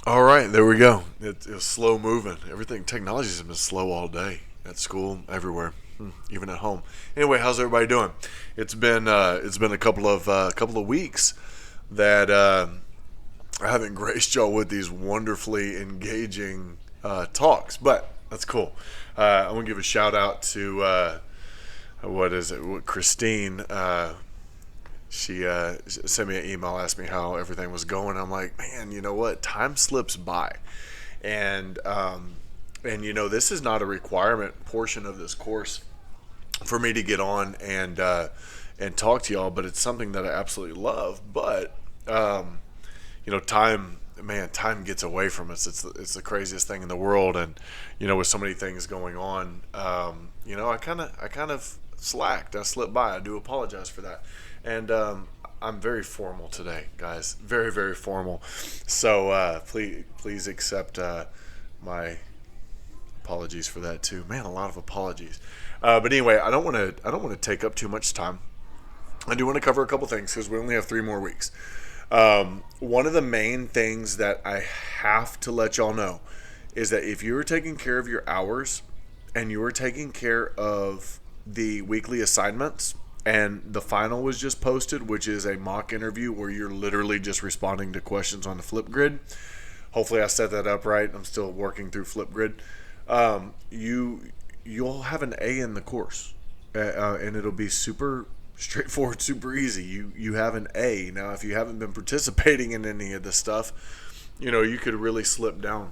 All right, there we go. It's slow moving. Everything technology's been slow all day at school, everywhere, even at home. Anyway, how's everybody doing? It's been a couple of weeks that I haven't graced y'all with these wonderfully engaging talks, but that's cool. I want to give a shout out to what is it? Christine. She sent me an email, asked me how everything was going. I'm like, man, you know what? Time slips by, and this is not a requirement portion of this course for me to get on and talk to y'all, but it's something that I absolutely love. But time, man, time gets away from us. It's the craziest thing in the world, and with so many things going on, I kind of slacked. I slipped by. I do apologize for that. And I'm very formal today, guys. Very, very formal. So please accept my apologies for that too. Man, a lot of apologies. But anyway, I don't want to take up too much time. I do want to cover a couple things because we only have 3 more weeks. One of the main things that I have to let y'all know is that if you are taking care of your hours and you are taking care of the weekly assignments, and the final was just posted, which is a mock interview where you're literally just responding to questions on the Flipgrid. Hopefully I set that up right. I'm still working through Flipgrid. You'll have an A in the course, and it'll be super straightforward, super easy. You have an A. Now, if you haven't been participating in any of this stuff, you could really slip down.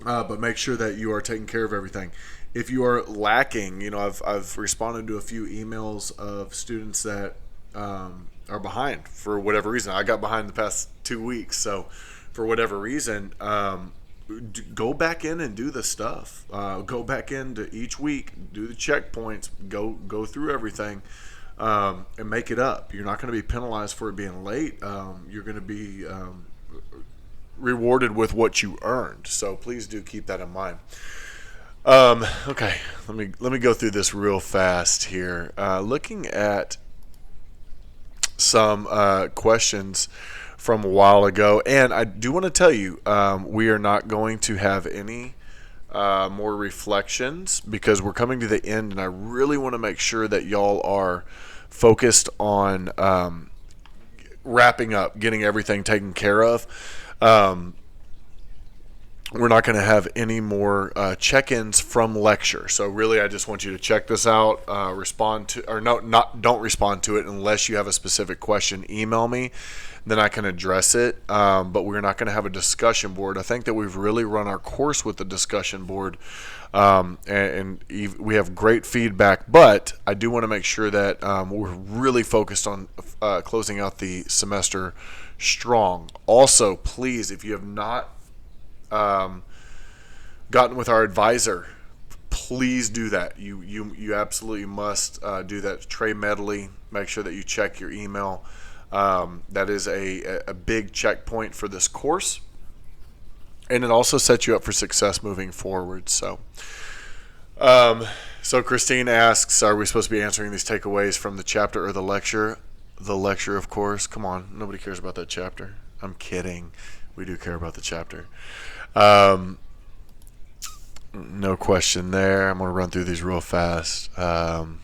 But make sure that you are taking care of everything. If you are lacking, I've responded to a few emails of students that are behind for whatever reason. I got behind the past 2 weeks, so for whatever reason, go back in and do the stuff. Go back into each week, do the checkpoints, go through everything, and make it up. You're not going to be penalized for it being late. You're going to be rewarded with what you earned. So please do keep that in mind. Okay, let me go through this real fast here. Looking at some questions from a while ago, and I do want to tell you, we are not going to have any more reflections because we're coming to the end, and I really want to make sure that y'all are focused on wrapping up, getting everything taken care of. We're not going to have any more check-ins from lecture. So really, I just want you to check this out. Don't respond to it unless you have a specific question. Email me, then I can address it. But we're not going to have a discussion board. I think that we've really run our course with the discussion board, and we have great feedback. But I do want to make sure that we're really focused on closing out the semester strong. Also, please, if you have not gotten with our advisor, please do that. You absolutely must do that. Trey Medley, make sure that you check your email. That is a big checkpoint for this course, and it also sets you up for success moving forward. So Christine asks, are we supposed to be answering these takeaways from the chapter or the lecture? The lecture, of course. Come on, nobody cares about that chapter. I'm kidding. We do care about the chapter. No question there. I'm going to run through these real fast. Let's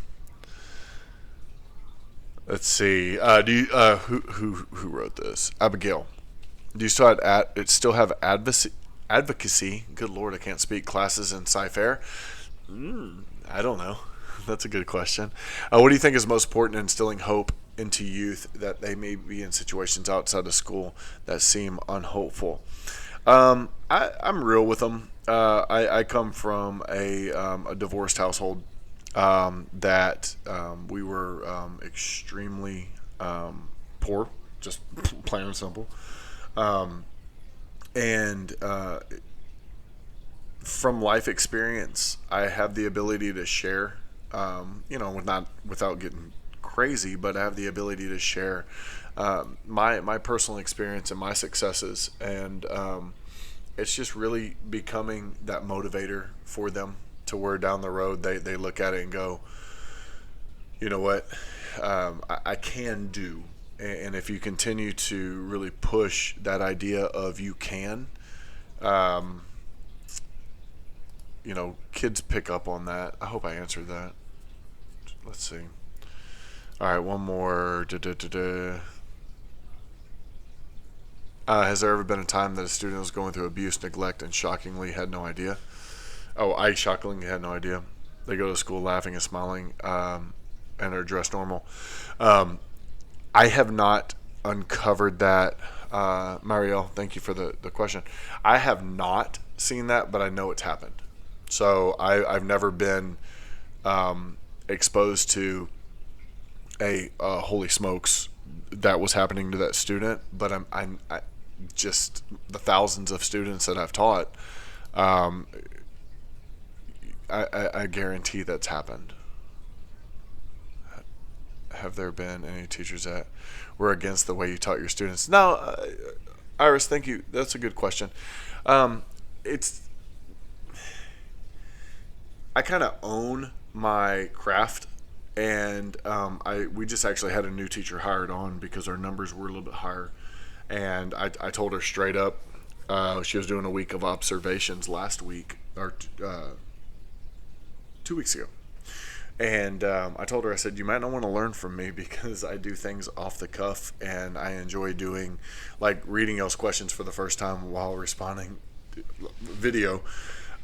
see. Who wrote this? Abigail. Do you still have advocacy? Good Lord, I can't speak. Classes in Sci-Fair? I don't know. That's a good question. What do you think is most important in instilling hope into youth that they may be in situations outside of school that seem unhopeful? I'm real with them. I come from a divorced household that we were extremely poor, just plain and simple. And from life experience, I have the ability to share, without getting crazy, but I have the ability to share my personal experience and my successes, and it's just really becoming that motivator for them to where down the road they look at it and go, you know what, I can do And if you continue to really push that idea of you can, um, kids pick up on that. I hope I answered that. Let's see. All right, one more. Has there ever been a time that a student was going through abuse, neglect, and shockingly had no idea? Oh, I shockingly had no idea. They go to school laughing and smiling, and are dressed normal. Um, I have not uncovered that. Marielle, thank you for the question. I have not seen that, but I know it's happened. So I've never been exposed to holy smokes, that was happening to that student. But I just the thousands of students that I've taught, um, I guarantee that's happened. Have there been any teachers that were against the way you taught your students? No, Iris, thank you. That's a good question. It's I kind of own my craft, and we just actually had a new teacher hired on because our numbers were a little bit higher, and I told her straight up. She was doing a week of observations last week, or 2 weeks ago. And I told her, I said, you might not want to learn from me because I do things off the cuff, and I enjoy doing, like, reading y'all's questions for the first time while responding video.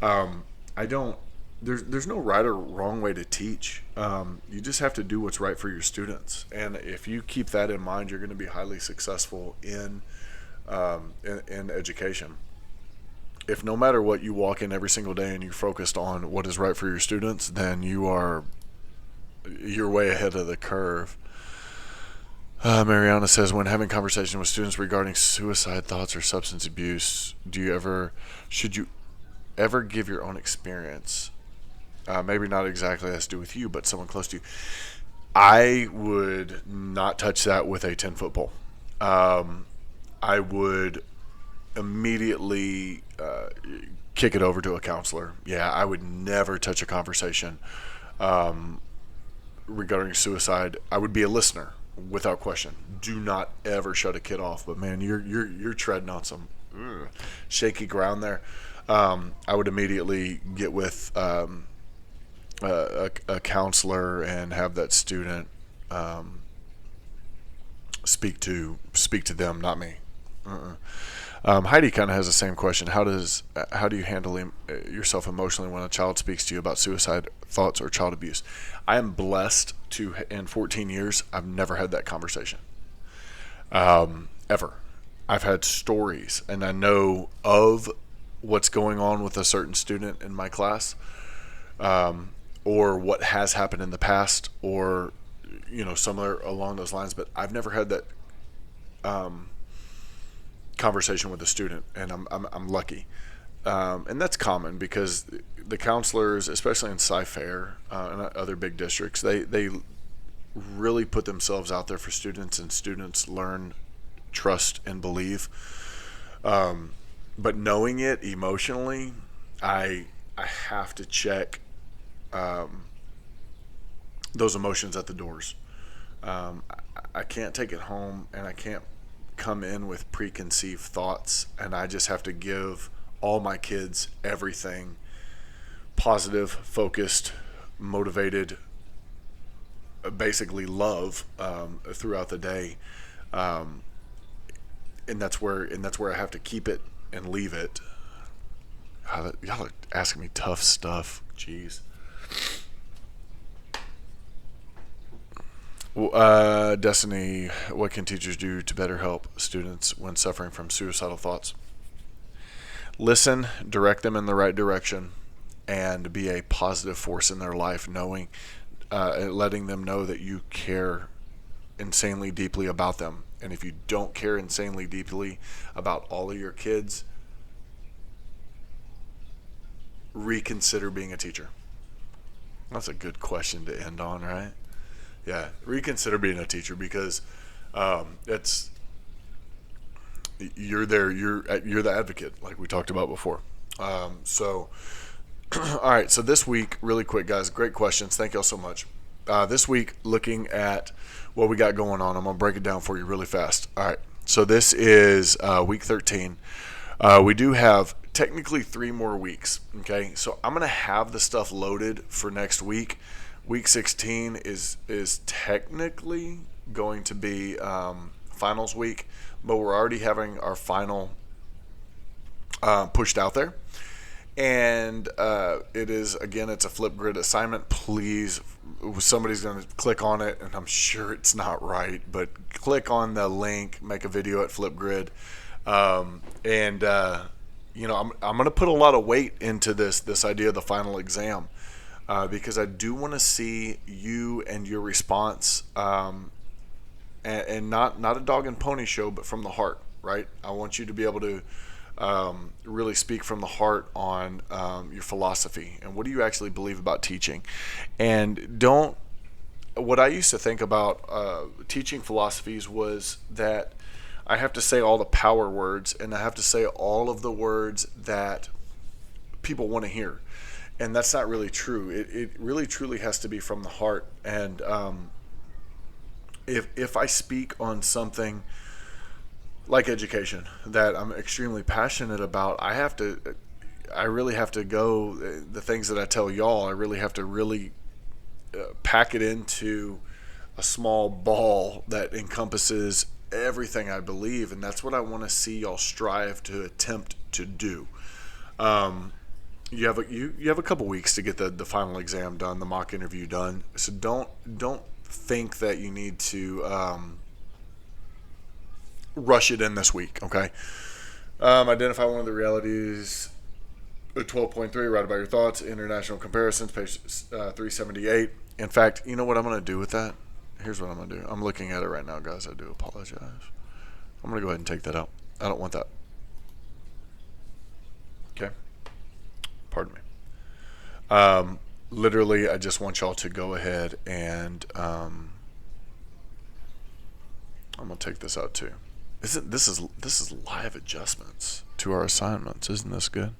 I don't, there's no right or wrong way to teach. You just have to do what's right for your students. And if you keep that in mind, you're going to be highly successful in education. If no matter what you walk in every single day and you're focused on what is right for your students, then you're way ahead of the curve. Mariana says, when having conversation with students regarding suicide thoughts or substance abuse, should you ever give your own experience? Maybe not exactly has to do with you, but someone close to you. I would not touch that with a 10-foot pole. I would immediately kick it over to a counselor. Yeah, I would never touch a conversation regarding suicide. I would be a listener without question. Do not ever shut a kid off. But man, you're treading on some shaky ground there. I would immediately get with a counselor and have that student speak to them, not me. Heidi kind of has the same question. How do you handle yourself emotionally when a child speaks to you about suicide thoughts or child abuse? I am blessed to, in 14 years, I've never had that conversation. Ever. I've had stories, and I know of what's going on with a certain student in my class, or what has happened in the past, or somewhere along those lines. But I've never had that conversation with a student, and I'm lucky. And that's common because the counselors, especially in Sci-Fair and other big districts, they really put themselves out there for students, and students learn, trust, and believe. But knowing it emotionally, I have to check those emotions at the doors. I can't take it home, and I can't come in with preconceived thoughts, and I just have to give all my kids everything positive, focused, motivated, basically love throughout the day, and that's where I have to keep it and leave it. Y'all are asking me tough stuff. Jeez. Destiny, what can teachers do to better help students when suffering from suicidal thoughts? Listen, direct them in the right direction, and be a positive force in their life, letting them know that you care insanely deeply about them. And if you don't care insanely deeply about all of your kids, reconsider being a teacher. That's a good question to end on, right? Yeah, reconsider being a teacher, because you're the advocate, like we talked about before. So all right, so this week, really quick, guys, great questions. Thank y'all so much. This week, looking at what we got going on. I'm going to break it down for you really fast. All right. So this is week 13. We do have technically 3 more weeks. Okay. So I'm going to have the stuff loaded for next week. Week 16 is technically going to be finals week, but we're already having our final pushed out there. And it is, again, it's a Flipgrid assignment. Please, somebody's going to click on it, and I'm sure it's not right, but click on the link, make a video at Flipgrid. I'm going to put a lot of weight into this idea of the final exam because I do want to see you and your response, and not a dog and pony show, but from the heart, right? I want you to be able to really speak from the heart on your philosophy and what do you actually believe about teaching. And what I used to think about teaching philosophies was that I have to say all the power words and I have to say all of the words that people want to hear. And that's not really true. It really truly has to be from the heart. And if I speak on something like education that I'm extremely passionate about, I really have to go, the things that I tell y'all, I really have to really pack it into a small ball that encompasses everything I believe, and that's what I want to see y'all strive to attempt to do. You have a couple weeks to get the final exam done, the mock interview done. So don't think that you need to rush it in this week, okay? Identify one of the realities. 12.3, write about your thoughts. International comparisons, page 378. In fact, you know what I'm going to do with that? Here's what I'm going to do. I'm looking at it right now, guys. I do apologize. I'm going to go ahead and take that out. I don't want that. Okay? Pardon me. Literally, I just want y'all to go ahead and I'm going to take this out too. This is live adjustments to our assignments. Isn't this good?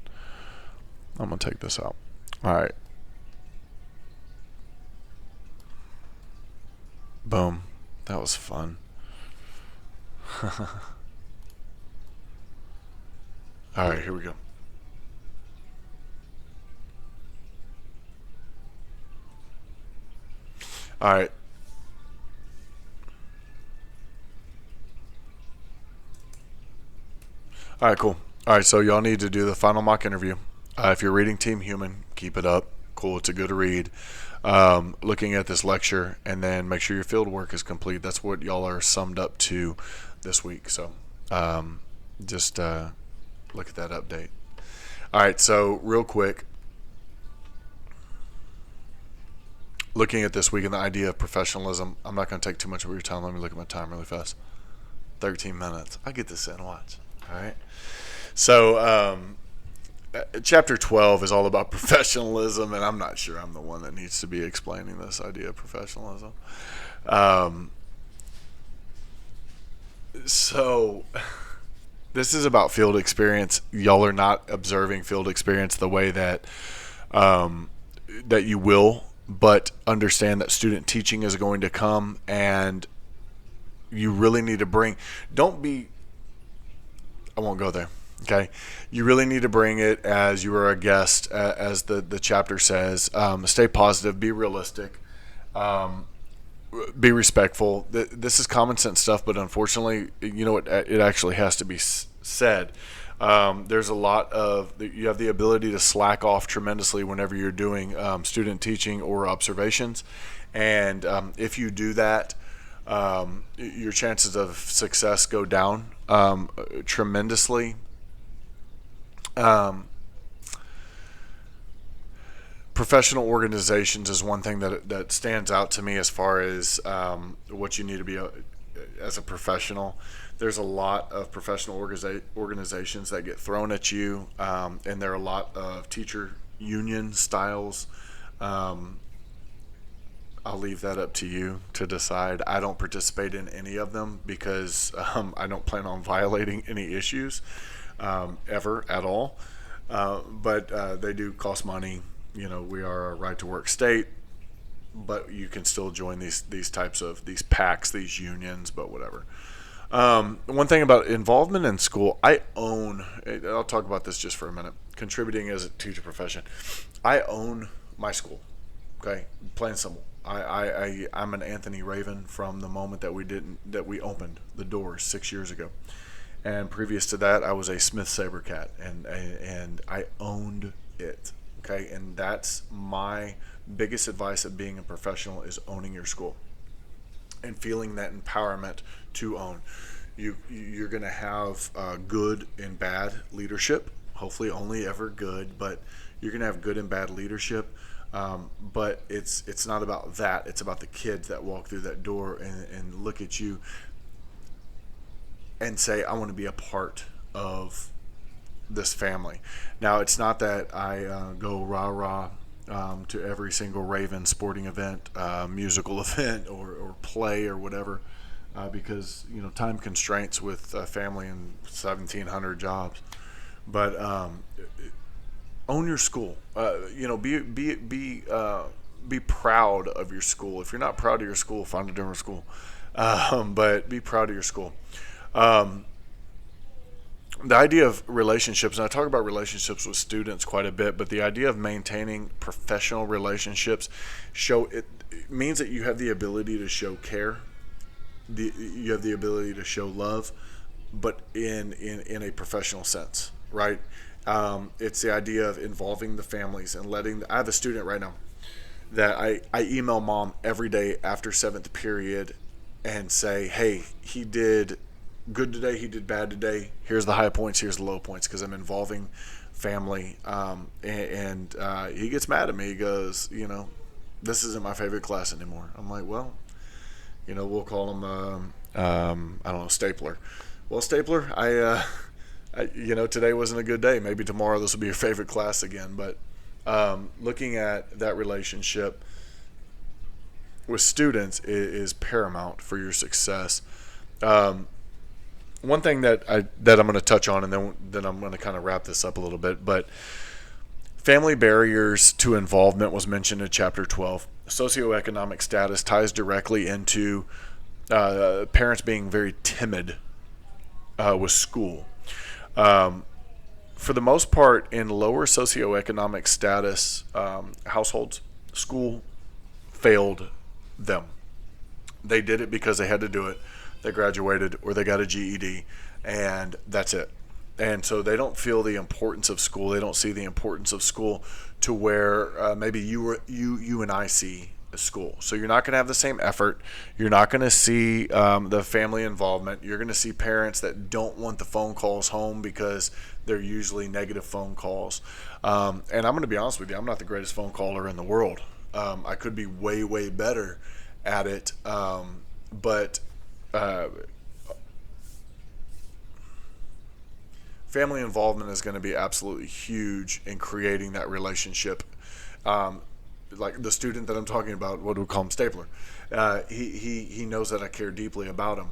I'm going to take this out. All right. Boom. That was fun. All right, here we go. All right. All right, cool. All right, so y'all need to do the final mock interview. If you're reading Team Human, keep it up. Cool, it's a good read. Looking at this lecture, and then make sure your field work is complete. That's what y'all are summed up to this week. So just look at that update. All right, so real quick, looking at this week and the idea of professionalism, I'm not going to take too much of your time. Let me look at my time really fast. 13 minutes. I get this in. Watch. All right. So chapter 12 is all about professionalism, and I'm not sure I'm the one that needs to be explaining this idea of professionalism. So this is about field experience. Y'all are not observing field experience the way that that you will, but understand that student teaching is going to come, and you really need to bring, I won't go there. Okay, you really need to bring it as you are a guest, as the chapter says. Stay positive, be realistic, be respectful. This is common sense stuff, but unfortunately, it actually has to be said. There's a lot of, you have the ability to slack off tremendously whenever you're doing student teaching or observations, and if you do that, your chances of success go down tremendously. Professional organizations is one thing that stands out to me as far as what you need to be as a professional. There's a lot of professional organizations that get thrown at you, and there are a lot of teacher union styles. I'll leave that up to you to decide. I don't participate in any of them because I don't plan on violating any issues ever at all. But they do cost money. We are a right to work state. but you can still join these types of these packs, these unions, but whatever. One thing about involvement in school, I'll talk about this just for a minute. Contributing as a teacher profession, I own my school. Okay, plain and simple. I'm an Anthony Raven from the moment that we opened the doors 6 years ago, and previous to that, I was a Smith Sabercat, and I owned it. Okay, and that's my biggest advice of being a professional is owning your school and feeling that empowerment to own. You're going to have good and bad leadership. Hopefully, only ever good, but you're going to have good and bad leadership. But it's not about that. It's about the kids that walk through that door and look at you and say, I want to be a part of this family. Now, it's not that I go rah-rah to every single Raven sporting event, musical event, or play or whatever, because time constraints with family and 1,700 jobs. But own your school. Be proud of your school. If you're not proud of your school, find a different school. But be proud of your school. The idea of relationships, and I talk about relationships with students quite a bit, but the idea of maintaining professional relationships it means that you have the ability to show care, you have the ability to show love, but in a professional sense, right? It's the idea of involving the families and I have a student right now that I email mom every day after 7th period and say, hey, he did good today, he did bad today, here's the high points, here's the low points, because I'm involving family. And he gets mad at me. He goes, this isn't my favorite class anymore. I'm like, well, we'll call him I don't know, Stapler. Well, Stapler, today wasn't a good day. Maybe tomorrow this will be your favorite class again. But looking at that relationship with students is paramount for your success. One thing that I'm going to touch on, and then I'm going to kind of wrap this up a little bit, but family barriers to involvement was mentioned in Chapter 12. Socioeconomic status ties directly into parents being very timid with school. For the most part, in lower socioeconomic status households, school failed them. They did it because they had to do it. They graduated or they got a GED, and that's it. And so they don't feel the importance of school. They don't see the importance of school to where maybe you and I see school. So you're not going to have the same effort. You're not going to see the family involvement. You're going to see parents that don't want the phone calls home because they're usually negative phone calls. And I'm going to be honest with you, I'm not the greatest phone caller in the world. I could be way, way better at it. But family involvement is going to be absolutely huge in creating that relationship. Like the student that I'm talking about, what do we call him, Stapler? He knows that I care deeply about him.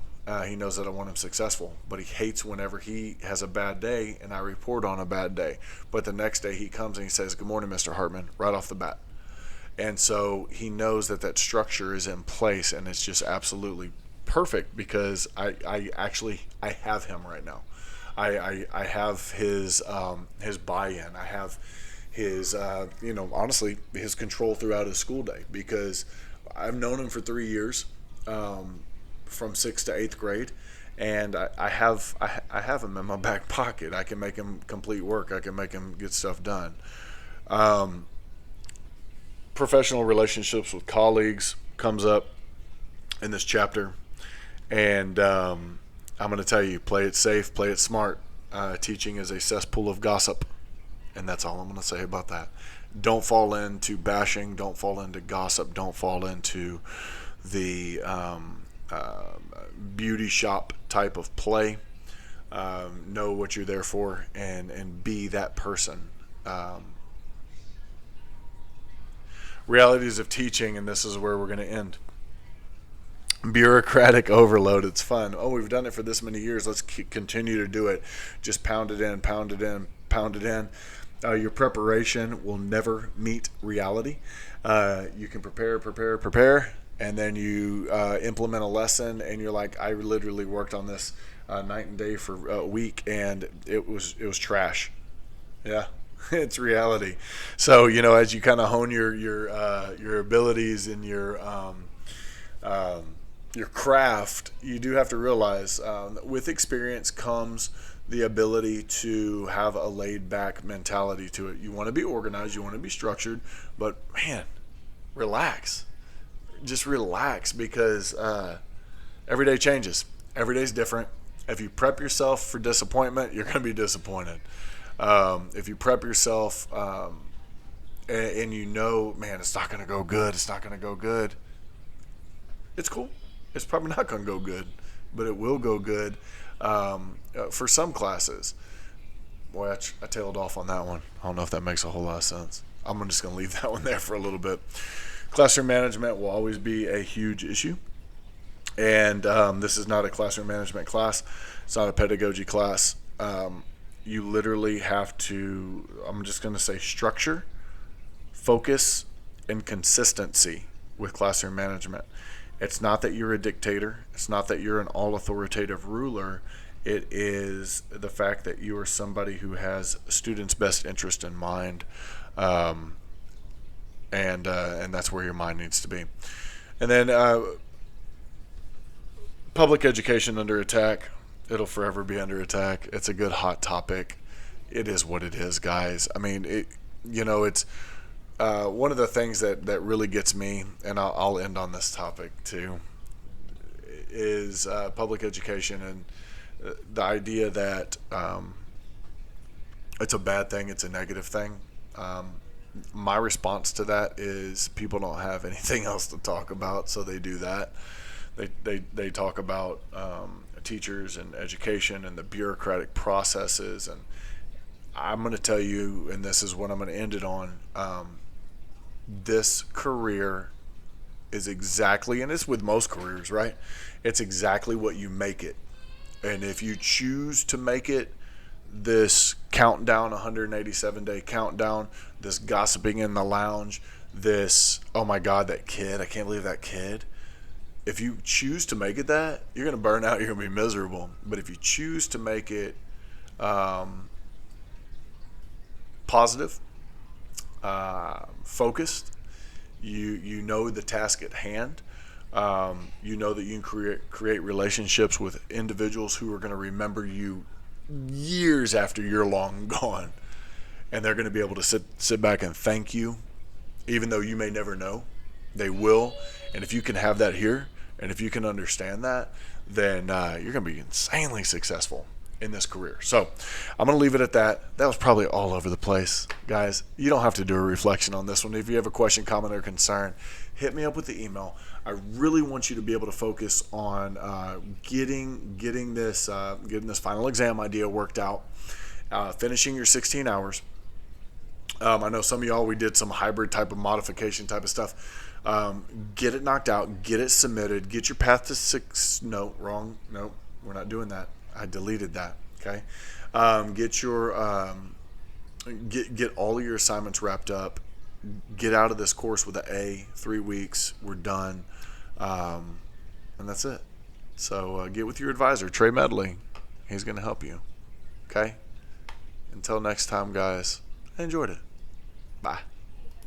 He knows that I want him successful, but he hates whenever he has a bad day and I report on a bad day. But the next day he comes and he says, "Good morning, Mr. Hartman," right off the bat. And so he knows that structure is in place, and it's just absolutely perfect because I have him right now. I have his buy-in. I have his honestly his control throughout his school day, because I've known him for 3 years, from 6th to 8th grade, and I have him in my back pocket. I can make him complete work. I can make him get stuff done. Professional relationships with colleagues comes up in this chapter, and I'm going to tell you, play it safe, play it smart. Teaching is a cesspool of gossip, and that's all I'm going to say about that. Don't fall into bashing. Don't fall into gossip. Don't fall into the beauty shop type of play. Know what you're there for, and be that person. Realities of teaching, and this is where we're going to end. Bureaucratic overload. It's fun. Oh, we've done it for this many years. Let's continue to do it. Just pound it in, pound it in, pound it in. Your preparation will never meet reality. You can prepare, and then you implement a lesson, and you're like, I literally worked on this night and day for a week, and it was trash. Yeah, it's reality. So as you kind of hone your abilities and your craft, you do have to realize with experience comes the ability to have a laid back mentality to it. You want to be organized, you want to be structured, but man, relax. Just relax because every day changes. Every day's different. If you prep yourself for disappointment, you're going to be disappointed. If you prep yourself and man, it's not going to go good, it's not going to go good, it's cool. It's probably not going to go good, but it will go good for some classes. Boy, I tailed off on that one. I don't know if that makes a whole lot of sense. I'm just going to leave that one there for a little bit. Classroom management will always be a huge issue. And this is not a classroom management class. It's not a pedagogy class. You literally have to, I'm just going to say structure, focus, and consistency with classroom management. It's not that you're a dictator. It's not that you're an all-authoritative ruler. It is the fact that you are somebody who has students' best interest in mind, and that's where your mind needs to be. And then public education under attack. It'll forever be under attack. It's a good hot topic. It is what it is, guys. I mean, it's one of the things that really gets me, and I'll end on this topic too, is public education and the idea that it's a bad thing, it's a negative thing. My response to that is people don't have anything else to talk about, so they do that. They talk about teachers and education and the bureaucratic processes, and I'm going to tell you, and this is what I'm going to end it on, this career is exactly, and it's with most careers, right? It's exactly what you make it. And if you choose to make it this countdown, 187-day countdown, this gossiping in the lounge, this, oh my God, that kid, I can't believe that kid. If you choose to make it that, you're going to burn out, you're going to be miserable. But if you choose to make it positive, focused, you know the task at hand, you know that you can create relationships with individuals who are going to remember you years after you're long gone, and they're going to be able to sit back and thank you, even though you may never know. They will. And if you can have that here, and if you can understand that, then you're going to be insanely successful in this career. So I'm going to leave it at that. That was probably all over the place. Guys, you don't have to do a reflection on this one. If you have a question, comment, or concern, hit me up with the email. I really want you to be able to focus on getting this final exam idea worked out, finishing your 16 hours. I know some of y'all, we did some hybrid type of modification type of stuff. Get it knocked out, get it submitted, get your path to six. No, wrong. No, we're not doing that. I deleted that. Okay. Get all of your assignments wrapped up. Get out of this course with an A. 3 weeks. We're done. And that's it. So get with your advisor, Trey Medley. He's going to help you. Okay. Until next time, guys. I enjoyed it. Bye.